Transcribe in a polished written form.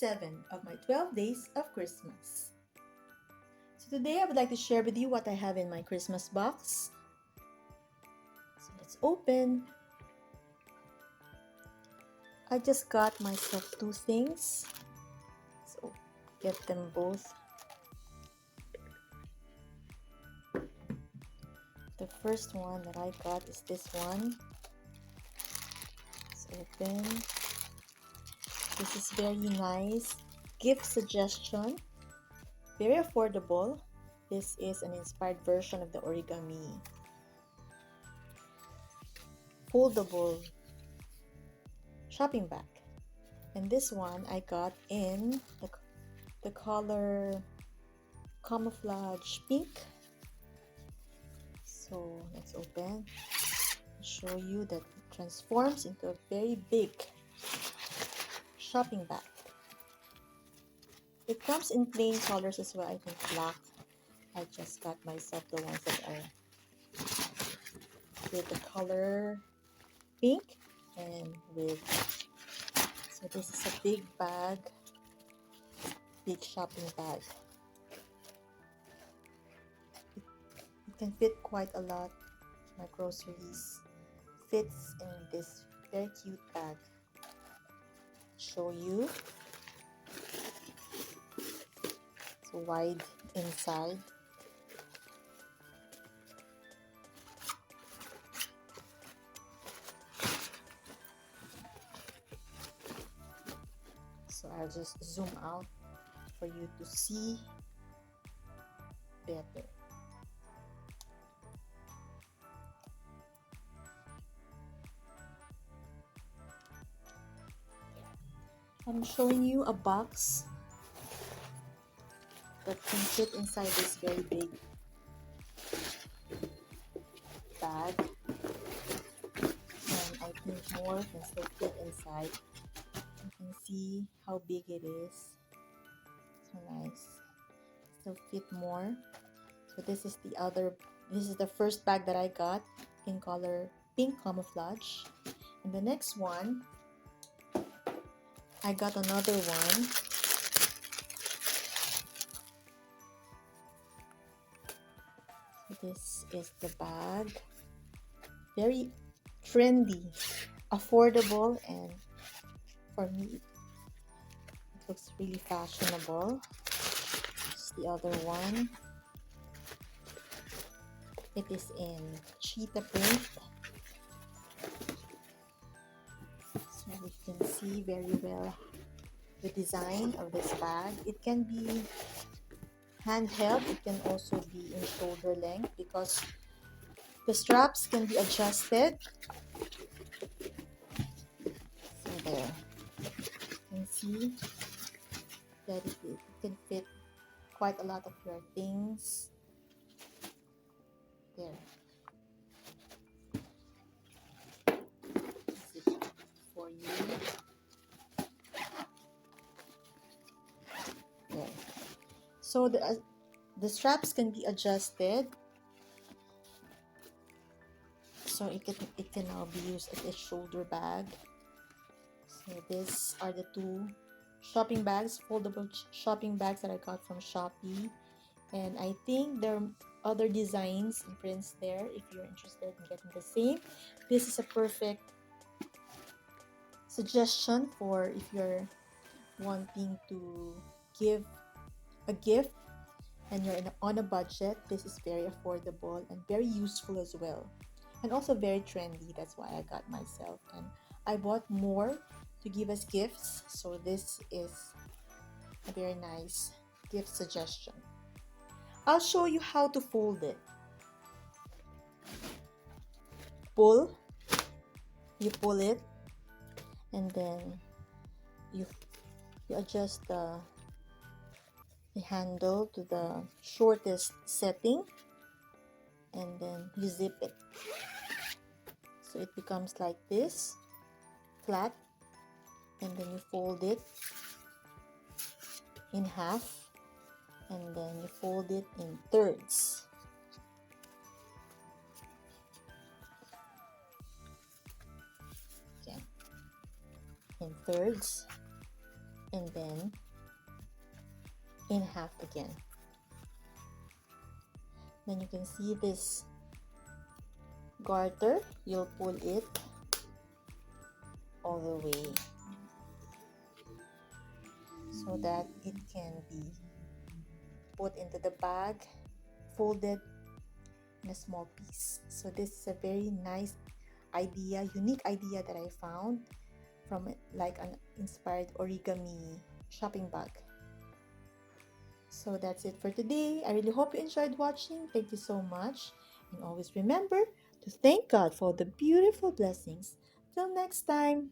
7 of my 12 days of Christmas. So today I would like to share with you what I have in my Christmas box. So let's open. I just got myself two things. So get them both. The first one that I got is this one. Let's open. This is very nice. Gift suggestion. Very affordable. This is an inspired version of the Origami. Foldable shopping bag. And this one I got in the color camouflage pink. So let's open. I'll show you that it transforms into a very big shopping bag. It comes in plain colors as well. I think black. I just got myself the ones that are with the color pink and with, so this is a big bag, big shopping bag. It can fit quite a lot. My groceries fits in this very cute bag. Show you. It's wide inside. So I'll just zoom out for you to see better. I'm showing you a box that can fit inside this very big bag, and I think more can still fit inside. You can see how big it is. So nice. Still fit more. So this is the first bag that I got in color pink camouflage. And the next one, I got another one. So this is the bag. Very trendy, affordable, and for me it looks really fashionable. This is the other one. It is in cheetah print. So you can see very well the design of this bag. It can be handheld. It can also be in shoulder length because the straps can be adjusted. So there, you can see that it can fit quite a lot of your things. There. This is for you. There. So the straps can be adjusted. So it can now be used as a shoulder bag. So these are the two shopping bags, foldable shopping bags that I got from Shopee. And I think there are other designs and prints there if you're interested in getting the same. This is a perfect suggestion for if you're wanting to give a gift and you're on a budget. This is very affordable and very useful as well. And also very trendy. That's why I got myself. And I bought more to give as gifts. So this is a very nice gift suggestion. I'll show you how to fold it. You pull it, and then you adjust the handle to the shortest setting, and then you zip it. So it becomes like this, flat, and then you fold it in half, and then you fold it in thirds. Okay. In thirds. and then in half again. Then you can see this garter, you'll pull it all the way so that it can be put into the bag, folded in a small piece. So this is a very nice idea, unique idea that I found from like an inspired origami shopping bag. So that's it for today. I really hope you enjoyed watching. Thank you so much. And always remember to thank God for the beautiful blessings. Till next time.